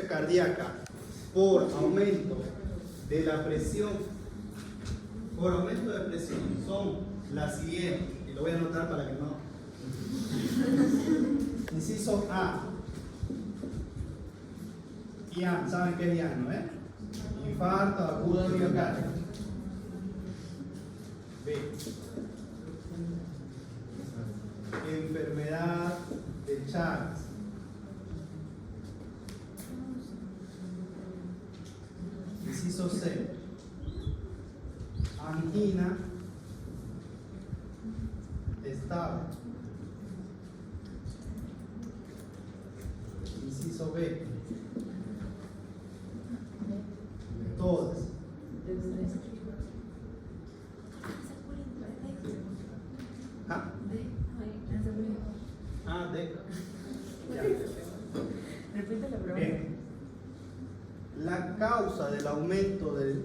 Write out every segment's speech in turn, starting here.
insuficiencia cardíaca por aumento de la presión, por aumento de presión, son las siguientes, y lo voy a anotar para que no. Inciso A. IAM, ¿saben qué es IAM, no es? Infarto agudo de miocardio. B. Enfermedad de Chagas. Inciso C. Angina estable. Inciso B. Todas. ¿Ah? Ah, D. Ya. Repite la pregunta. Bien. La causa del aumento del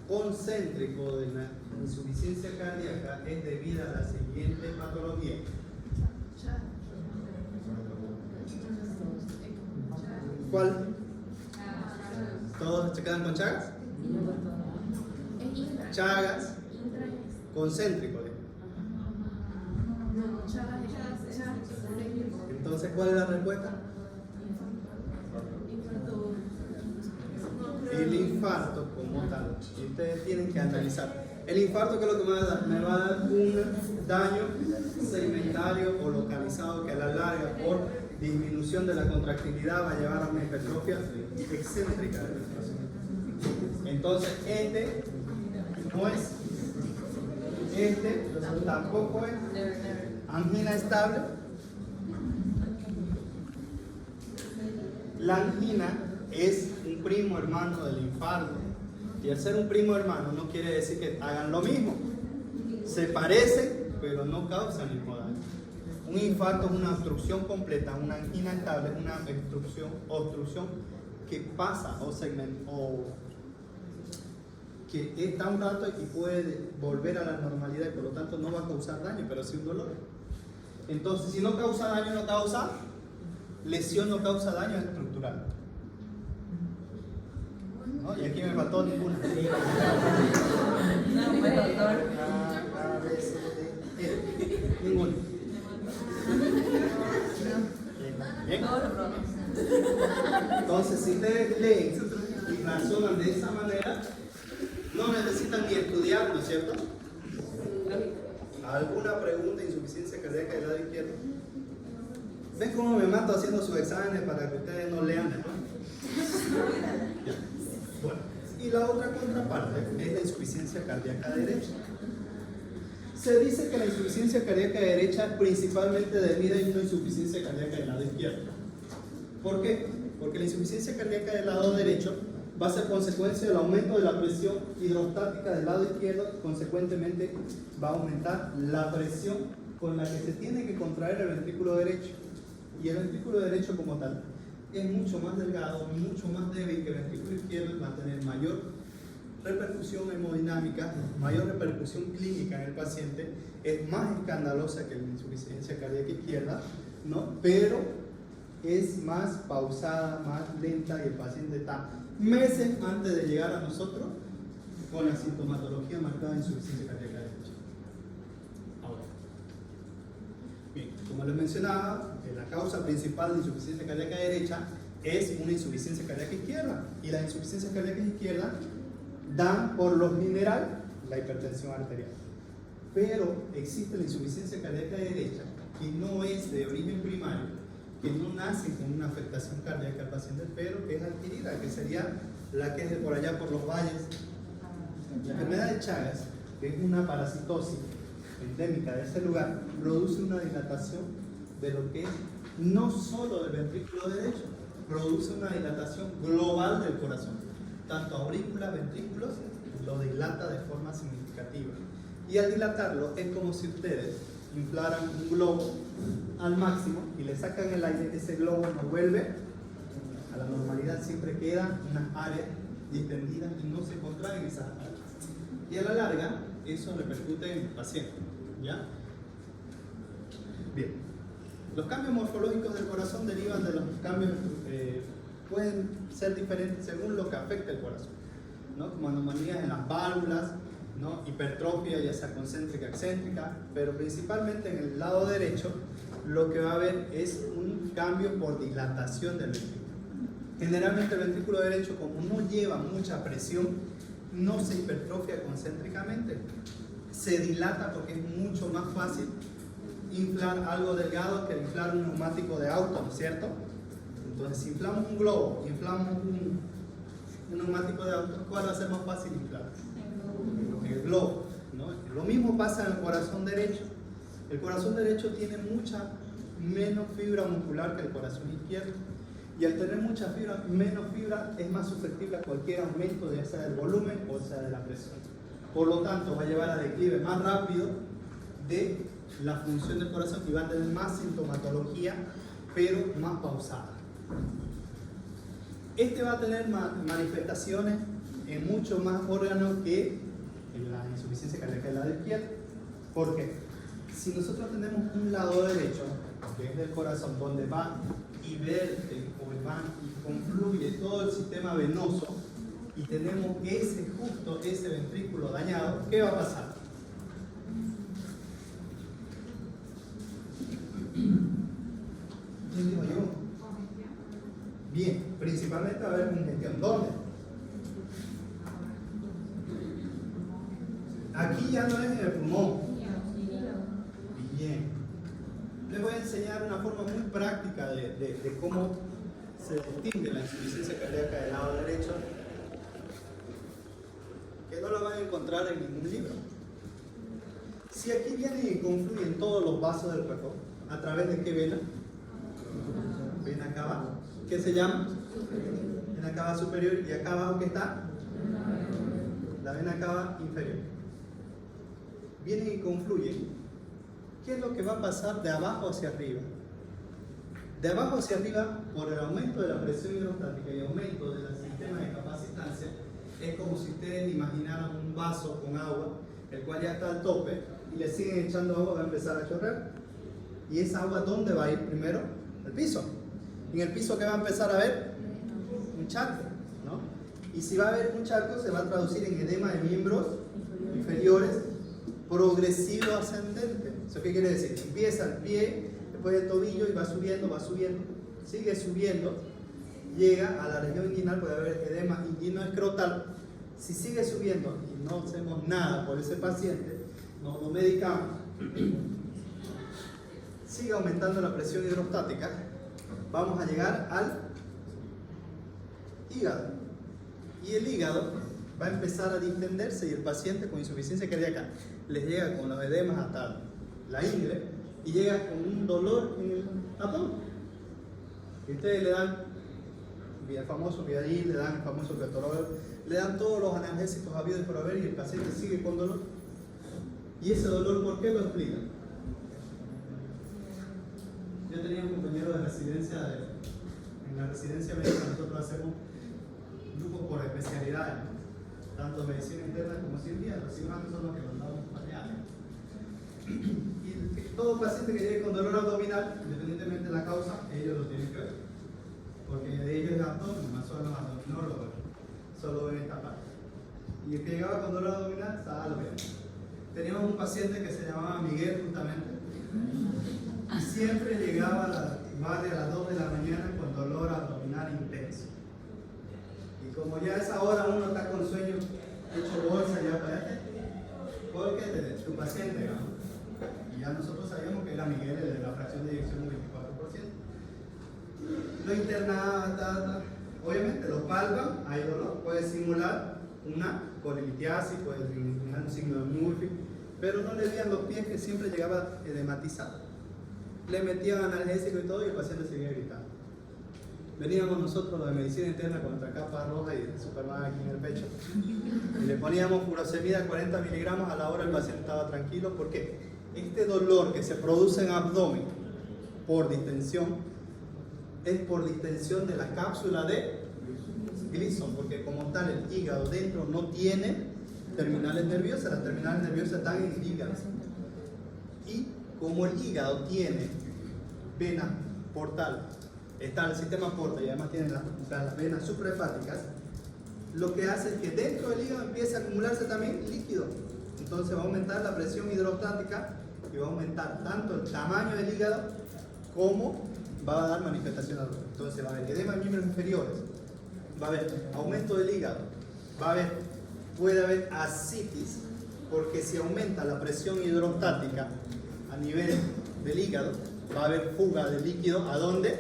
concéntrico de la insuficiencia cardíaca es debida a la siguiente patología. ¿Cuál? ¿Todos se quedan con Chagas? Chagas concéntrico. Entonces, ¿cuál es la respuesta? El infarto como tal. Y ustedes tienen que analizar. El infarto, ¿qué es lo que me va a dar? Me va a dar un daño segmentario o localizado que a la larga, por disminución de la contractilidad, va a llevar a una hipertrofia excéntrica del corazón. Entonces, este no es. Este tampoco es. Angina estable. La angina es un primo hermano del infarto. Y al ser un primo hermano no quiere decir que hagan lo mismo. Se parecen, pero no causan el mismo daño. Un infarto es una obstrucción completa, una angina estable es una obstrucción que pasa o que está un rato y puede volver a la normalidad y por lo tanto no va a causar daño, pero sí un dolor. Entonces, si no causa daño, no causa lesión, no causa daño estructural. ¿No? Y aquí me faltó ninguna. No, buen doctor. A, B, C, D, E. Ninguna. Bien. Todo lo probamos. Entonces, si ustedes leen y razonan de esa manera, no necesitan ni estudiar, ¿no es cierto? ¿Alguna pregunta de insuficiencia cardíaca del lado izquierdo? ¿Ven cómo me mato haciendo sus exámenes para que ustedes no lean después? Bueno, y la otra contraparte es la insuficiencia cardíaca derecha. Se dice que la insuficiencia cardíaca derecha es principalmente debida a una insuficiencia cardíaca del lado izquierdo. ¿Por qué? Porque la insuficiencia cardíaca del lado derecho va a ser consecuencia del aumento de la presión hidrostática del lado izquierdo, y consecuentemente va a aumentar la presión con la que se tiene que contraer el ventrículo derecho. Y el ventrículo derecho como tal es mucho más delgado, mucho más débil que el ventrículo izquierdo, y va a tener mayor repercusión hemodinámica, mayor repercusión clínica en el paciente, es más escandalosa que la insuficiencia cardíaca izquierda, ¿no? Pero es más pausada, más lenta, y el paciente está meses antes de llegar a nosotros con la sintomatología marcada de insuficiencia cardíaca derecha. Ahora, bien, como les mencionaba, la causa principal de insuficiencia cardíaca derecha es una insuficiencia cardíaca izquierda, y las insuficiencias cardíacas izquierdas dan por lo general la hipertensión arterial. Pero existe la insuficiencia cardíaca derecha que no es de origen primario, que no nace con una afectación cardíaca al paciente, pero que es adquirida, que sería la que es de por allá por los valles. La enfermedad de Chagas, que es una parasitosis endémica de ese lugar, produce una dilatación de lo que es no solo del ventrículo derecho, produce una dilatación global del corazón. Tanto aurículas, ventrículos, lo dilata de forma significativa. Y al dilatarlo es como si ustedes inflaran un globo al máximo y le sacan el aire, ese globo no vuelve a la normalidad, siempre quedan unas áreas distendidas y no se contraen esas áreas. Y a la larga, eso repercute en el paciente, ¿ya? Bien. Los cambios morfológicos del corazón derivan de los cambios pueden ser diferentes según lo que afecta el corazón, ¿no? Como anomalías en las válvulas, ¿no? Hipertrofia, ya sea concéntrica, excéntrica, pero principalmente en el lado derecho lo que va a haber es un cambio por dilatación del ventrículo. Generalmente el ventrículo derecho, como no lleva mucha presión, no se hipertrofia concéntricamente, se dilata porque es mucho más fácil inflar algo delgado que inflar un neumático de auto, ¿no es cierto? Entonces, si inflamos un globo, inflamos un neumático de auto, ¿cuál va a ser más fácil inflar? El globo, ¿no? Lo mismo pasa en el corazón derecho. El corazón derecho tiene mucha menos fibra muscular que el corazón izquierdo. Y al tener mucha fibra, menos fibra, es más susceptible a cualquier aumento, ya sea del volumen o sea de la presión. Por lo tanto, va a llevar a declive más rápido de la función del corazón y va a tener más sintomatología, pero más pausada. Este va a tener manifestaciones en mucho más órganos que en la insuficiencia cardíaca del lado izquierdo. ¿Por qué? Si nosotros tenemos un lado derecho, que es del corazón, donde va y vierte o va y confluye todo el sistema venoso, y tenemos justo ese ventrículo dañado, ¿qué va a pasar? ¿Quién digo yo? Bien, principalmente va a haber congestión. ¿Dónde? Aquí ya no es en el pulmón. Bien. Les voy a enseñar una forma muy práctica de cómo se distingue la insuficiencia cardíaca del lado derecho, que no lo van a encontrar en ningún libro. Si aquí vienen y confluyen todos los vasos del cuerpo, ¿a través de qué vena? Vena cava. ¿Qué se llama? Vena cava superior. ¿Y acá abajo qué está? La vena cava inferior. Vienen y confluyen. ¿Qué es lo que va a pasar de abajo hacia arriba? De abajo hacia arriba, por el aumento de la presión hidrostática y aumento del sistema de capacitancia, es como si ustedes imaginaran un vaso con agua, el cual ya está al tope, y le siguen echando agua, va a empezar a chorrear. ¿Y esa agua dónde va a ir primero? Al piso. ¿Y en el piso qué va a empezar a ver? Un charco, ¿no? Y si va a haber un charco, se va a traducir en edema de miembros inferiores progresivo ascendente. ¿Eso qué quiere decir? Empieza el pie, después el tobillo y va subiendo, sigue subiendo, llega a la región inguinal, puede haber edema inguinoescrotal. Si sigue subiendo y no hacemos nada por ese paciente, no lo medicamos, sigue aumentando la presión hidrostática, vamos a llegar al hígado. Y el hígado va a empezar a distenderse y el paciente con insuficiencia cardíaca les llega con los edemas hasta la ingle y llega con un dolor en el abdomen. Y ustedes le dan el famoso Viadil, le dan el famoso Ketorol, le dan todos los analgésicos habidos por haber y el paciente sigue con dolor. ¿Y ese dolor por qué lo explica? Yo tenía un compañero de residencia, en la residencia médica nosotros hacemos grupos por especialidades, ¿no? Tanto medicina interna como cirugía. Los cirujanos son los que nos damos pareales. Y todo paciente que llegue con dolor abdominal, independientemente de la causa, ellos lo tienen que ver. Porque de ellos es abdomen, más son los abdominólogos, solo ven esta parte. Y el que llegaba con dolor abdominal, salve. Teníamos un paciente que se llamaba Miguel, justamente, y siempre llegaba a las 2 de la mañana con dolor abdominal intenso. Y como ya a esa hora uno está con sueño, hecho bolsa ya para allá, porque tu paciente, ¿no? Y ya nosotros sabíamos que era Miguel, el de la fracción de eyección del 24%. Lo internaba, obviamente lo palpan, hay dolor, puede simular una colelitiasis, puede simular un signo de Murphy, pero no le veían los pies, que siempre llegaba edematizado. Le metían analgésico y todo y el paciente seguía gritando. Veníamos nosotros los de medicina interna con nuestra capa roja y el Superman aquí en el pecho y le poníamos furosemida 40 miligramos. A la hora el paciente estaba tranquilo porque este dolor que se produce en abdomen por distensión es por distensión de la cápsula de Gleason, porque como tal el hígado dentro no tiene terminales nerviosas, las terminales nerviosas están en el hígado. Y como el hígado tiene venas portales está el sistema porta y además tiene las venas suprahepáticas, lo que hace es que dentro del hígado empieza a acumularse también líquido. Entonces va a aumentar la presión hidrostática y va a aumentar tanto el tamaño del hígado como va a dar manifestación al dolor. Entonces va a haber edema en miembros inferiores, va a haber aumento del hígado, puede haber ascitis, porque si aumenta la presión hidrostática a nivel del hígado, va a haber fuga de líquido. ¿A dónde?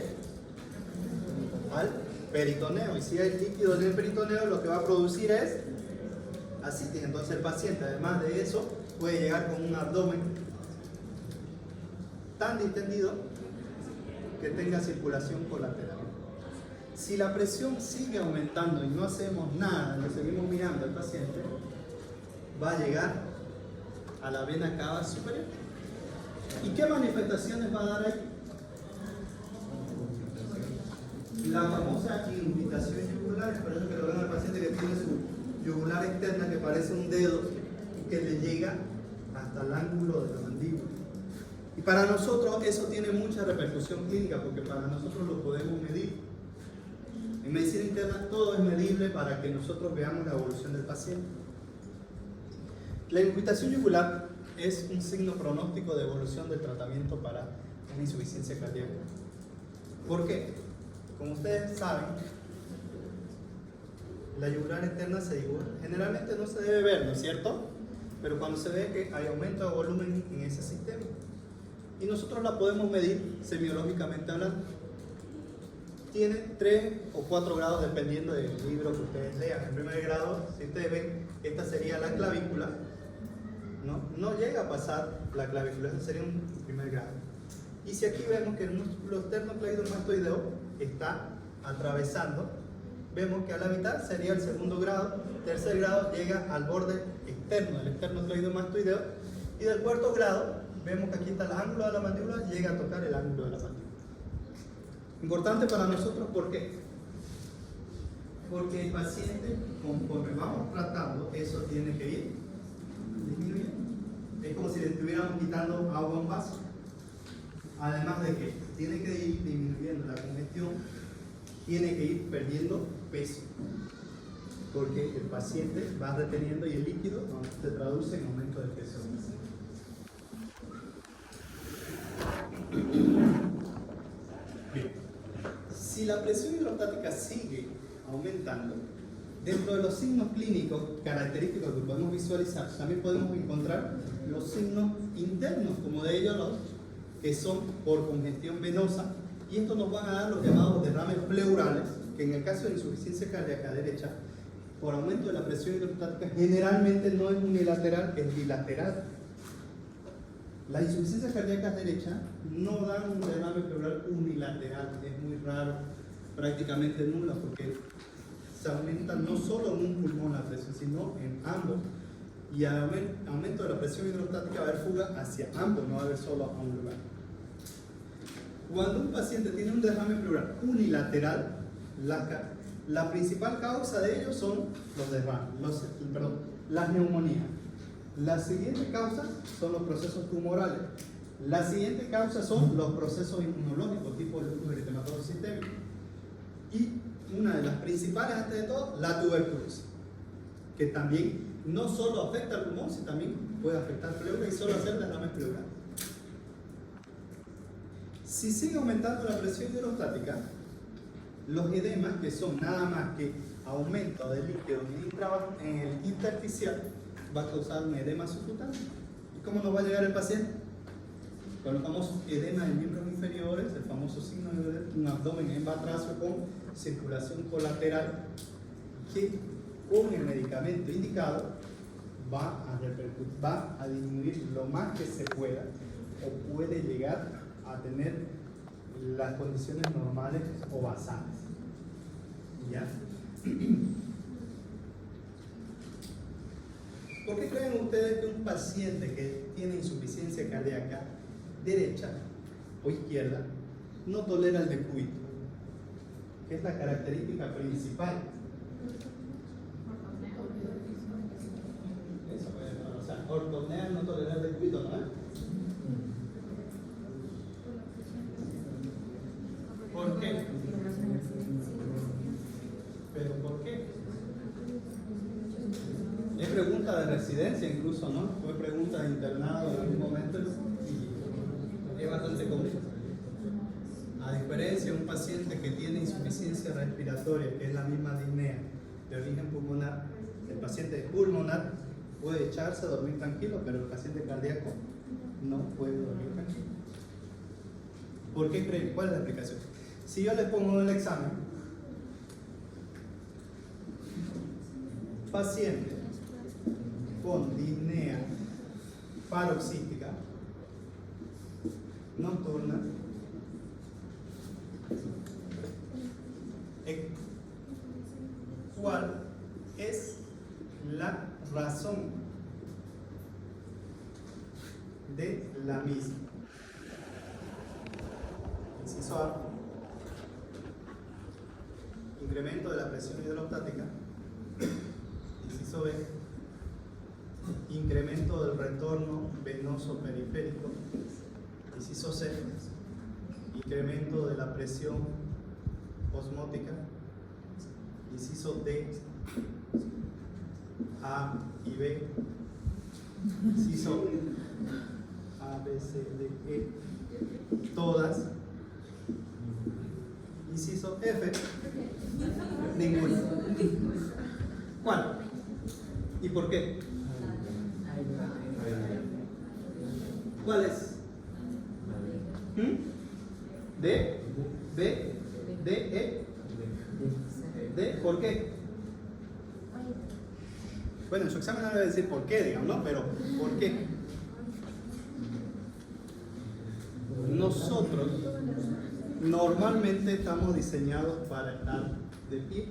Al peritoneo. Y si hay líquido en el peritoneo, lo que va a producir es ascitis. Entonces el paciente, además de eso, puede llegar con un abdomen tan distendido que tenga circulación colateral. Si la presión sigue aumentando y no hacemos nada, lo seguimos mirando al paciente, va a llegar a la vena cava superior. ¿Y qué manifestaciones va a dar ahí? La famosa irritación yugular. Es por eso que lo ven al paciente que tiene su yugular externa que parece un dedo y que le llega hasta el ángulo de la mandíbula. Y para nosotros eso tiene mucha repercusión clínica porque para nosotros lo podemos medir. En medicina interna todo es medible para que nosotros veamos la evolución del paciente. La irritación yugular es un signo pronóstico de evolución del tratamiento para una insuficiencia cardíaca. ¿Por qué? Como ustedes saben, la yugular externa generalmente no se debe ver, ¿no es cierto? Pero cuando se ve que hay aumento de volumen en ese sistema. Y nosotros la podemos medir semiológicamente hablando. Tiene 3 o 4 grados dependiendo del libro que ustedes lean. En primer grado, si ustedes ven, esta sería la clavícula. No llega a pasar la clavícula, ese sería un primer grado. Y si aquí vemos que el músculo esternocleidomastoideo está atravesando, vemos que a la mitad sería el segundo grado, tercer grado llega al borde externo del esternocleidomastoideo y del cuarto grado vemos que aquí está el ángulo de la mandíbula, llega a tocar el ángulo de la mandíbula. Importante para nosotros, ¿por qué? Porque el paciente, conforme vamos tratando, eso tiene que ir disminuyendo. Es como si le estuviéramos quitando agua a un vaso. Además de que tiene que ir disminuyendo la congestión, tiene que ir perdiendo peso. Porque el paciente va reteniendo y el líquido se traduce en aumento de peso. Bien. Si la presión hidrostática sigue aumentando, dentro de los signos clínicos característicos que podemos visualizar, también podemos encontrar los signos internos, como de ellos los que son por congestión venosa, y estos nos van a dar los llamados derrames pleurales, que en el caso de insuficiencia cardíaca derecha, por aumento de la presión hidrostática, generalmente no es unilateral, es bilateral. La insuficiencia cardíaca derecha no da un derrame pleural unilateral, es muy raro, prácticamente nula, porque se aumenta no solo en un pulmón la presión, sino en ambos. Y al aumento de la presión hidrostática va a haber fuga hacia ambos, no va a haber solo a un lugar. Cuando un paciente tiene un derrame pleural unilateral, la principal causa de ello son los derrames, las neumonías. La siguiente causa son los procesos tumorales. La siguiente causa son los procesos inmunológicos, tipo el lupus eritematoso sistémico. Y una de las principales, antes de todo, la tuberculosis, que también no solo afecta al pulmón, sino también puede afectar pleura y solo hacer derrames pleurales. Si sigue aumentando la presión hidrostática, los edemas, que son nada más que aumento de líquido en el intersticial, va a causar un edema subcutáneo. ¿Y cómo nos va a llegar el paciente? Con el famoso edema de miembros inferiores, el famoso signo de un abdomen embatracio con circulación colateral, que con el medicamento indicado va a disminuir lo más que se pueda, o puede llegar a tener las condiciones normales o basales. ¿Ya? ¿Por qué creen ustedes que un paciente que tiene insuficiencia cardíaca derecha o izquierda no tolera el decúbito? ¿Qué es la característica principal? Eso, o sea, ortopnea, no tolerar el decúbito, ¿no? ¿Por qué? pregunta de residencia incluso, ¿no? Fue pregunta de internado en algún momento y es bastante común. A diferencia de un paciente que tiene insuficiencia respiratoria, que es la misma disnea de origen pulmonar, el paciente pulmonar puede echarse a dormir tranquilo, pero el paciente cardíaco no puede dormir tranquilo. ¿Por qué creen? ¿Cuál es la explicación? Si yo les pongo en el examen, paciente con disnea paroxística nocturna, ¿cuál es la razón de la misma? Inciso A: incremento de la presión hidrostática. Inciso B: incremento del retorno venoso periférico. Inciso C: incremento de la presión osmótica. Inciso D: A y B. Inciso A, B, C, D, E, todas. Inciso F: ninguna. ¿Cuál? ¿Y por qué? ¿Cuál es? D, B, D, E, D. ¿Por qué? Bueno, en su examen no le voy a decir por qué, digamos, ¿no? Pero ¿por qué? Nosotros normalmente estamos diseñados para estar de pie,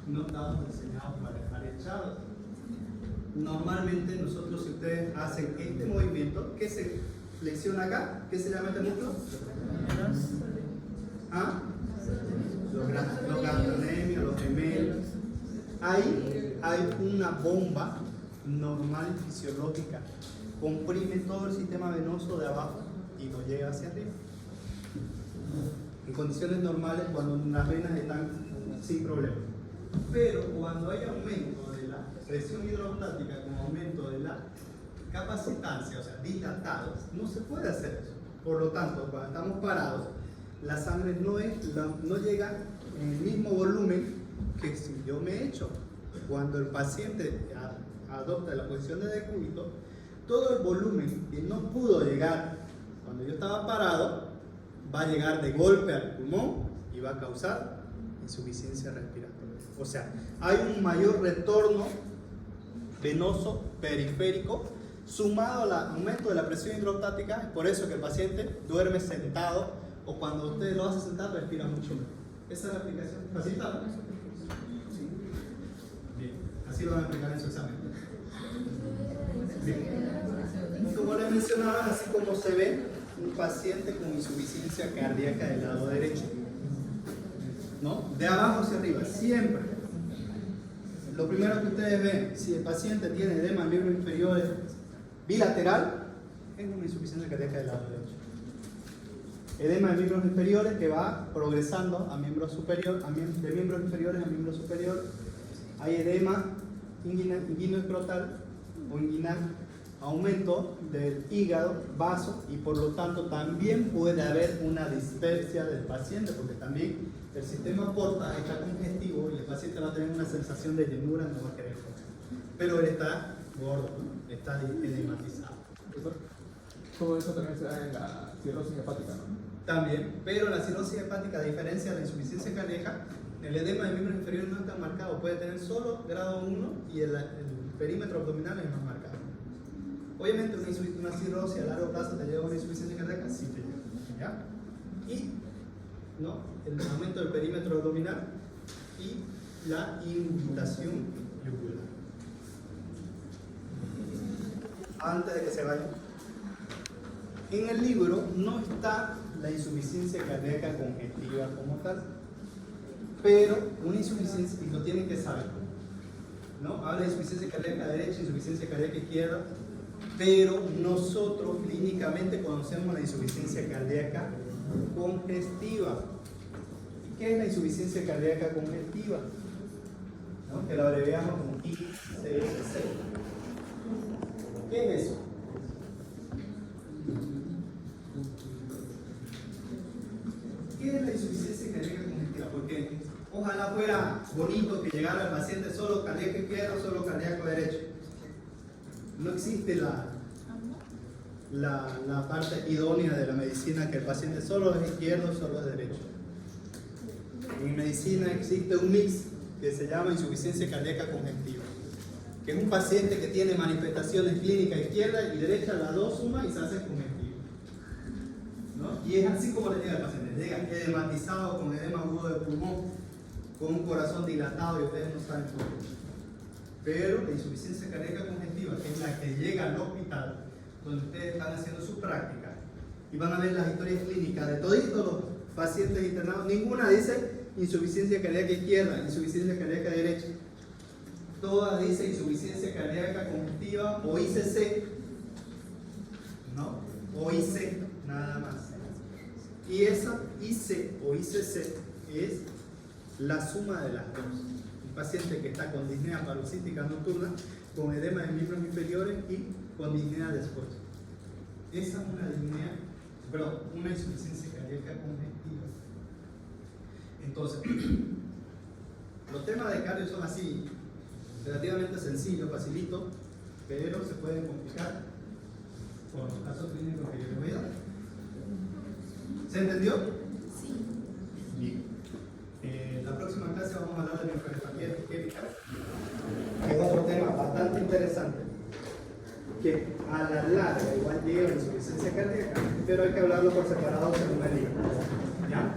no estamos diseñados para estar echados. Normalmente nosotros, si ustedes hacen este movimiento, ¿qué se flexiona acá? ¿Qué se llama este músculo? ¿Ah? Los gastrocnemios, los gemelos. Ahí hay una bomba normal y fisiológica. Comprime todo el sistema venoso de abajo y lo llega hacia arriba. En condiciones normales, cuando las venas están sin problema. Pero cuando hay aumento de la presión hidrostática con aumento de la capacitancia, o sea, dilatados, no se puede hacer eso. Por lo tanto, cuando estamos parados, la sangre no llega en el mismo volumen que si yo me echo. Cuando el paciente adopta la posición de decúbito, todo el volumen que no pudo llegar cuando yo estaba parado va a llegar de golpe al pulmón y va a causar insuficiencia respiratoria. O sea, hay un mayor retorno venoso periférico sumado al aumento de la presión hidrostática. Es por eso que el paciente duerme sentado, o cuando usted lo hace sentado respira mucho mejor. Esa es la explicación. ¿Facilitado? Sí. Bien, así lo van a explicar en su examen. Bien. Como les mencionaba, así como se ve un paciente con insuficiencia cardíaca del lado derecho, ¿no? De abajo hacia arriba, siempre. Lo primero que ustedes ven, si el paciente tiene edema en miembros inferiores bilateral, es una insuficiencia cardíaca del lado derecho. Edema de miembros inferiores que va progresando a miembros superiores, de miembros inferiores a miembros superiores. Hay edema inguinoescrotal o inguinal, aumento del hígado, vaso, y por lo tanto también puede haber una dispepsia del paciente, porque también el sistema porta está congestivo y el paciente va a tener una sensación de llenura, no va a querer comer. Pero él está gordo, ¿no? Está edematizado. Todo eso también se da en la cirrosis hepática, ¿no? También, pero la cirrosis hepática, a diferencia de la insuficiencia cardíaca, el edema de miembros inferiores no es tan marcado, puede tener solo grado 1 y el perímetro abdominal es más marcado. Obviamente una cirrosis a largo plazo te lleva a una insuficiencia cardíaca, sí te lleva, ¿ya? Y ¿no? El aumento del perímetro abdominal y la indutación yugular. Antes de que se vayan, en el libro no está la insuficiencia cardíaca congestiva como tal, pero una insuficiencia, y lo tienen que saber, ¿no? Habla de insuficiencia cardíaca derecha, insuficiencia cardíaca izquierda, pero nosotros clínicamente conocemos la insuficiencia cardíaca congestiva. ¿Y qué es la insuficiencia cardíaca congestiva? ¿no? Que lo abreviamos como ICSC. ¿Qué es eso? ¿Qué es la insuficiencia cardíaca congestiva? Porque ojalá fuera bonito que llegara el paciente solo cardíaco izquierdo, solo cardíaco derecho. No existe la parte idónea de la medicina que el paciente solo es izquierdo, solo es derecho. En medicina existe un mix que se llama insuficiencia cardíaca congestiva, que es un paciente que tiene manifestaciones clínicas izquierda y derecha, las dos suman y se hace congestivo, ¿no? Y es así como le llega al paciente, llega edematizado con edema agudo de pulmón, con un corazón dilatado y ustedes no saben por qué. Pero la insuficiencia cardíaca congestiva, que es la que llega al hospital, donde ustedes están haciendo su práctica, y van a ver las historias clínicas de todos los pacientes internados, ninguna dice insuficiencia cardíaca izquierda, insuficiencia cardíaca derecha. Todas dicen insuficiencia cardíaca congestiva o ICC, ¿no? O IC, nada más. Y esa IC o ICC es la suma de las dos. Un paciente que está con disnea paroxística nocturna, con edema de miembros inferiores y con disnea de esfuerzo. Esa es una insuficiencia cardíaca congestiva. Entonces, los temas de cardio son así, relativamente sencillos, facilitos, pero se pueden complicar por los casos clínicos que yo les voy a dar. ¿Se entendió? Sí. Bien. La próxima clase vamos a hablar de microenfermería isquémica, que es otro tema bastante interesante, que a la larga igual llega a la insuficiencia cardíaca, pero hay que hablarlo por separado según el libro. ¿Ya?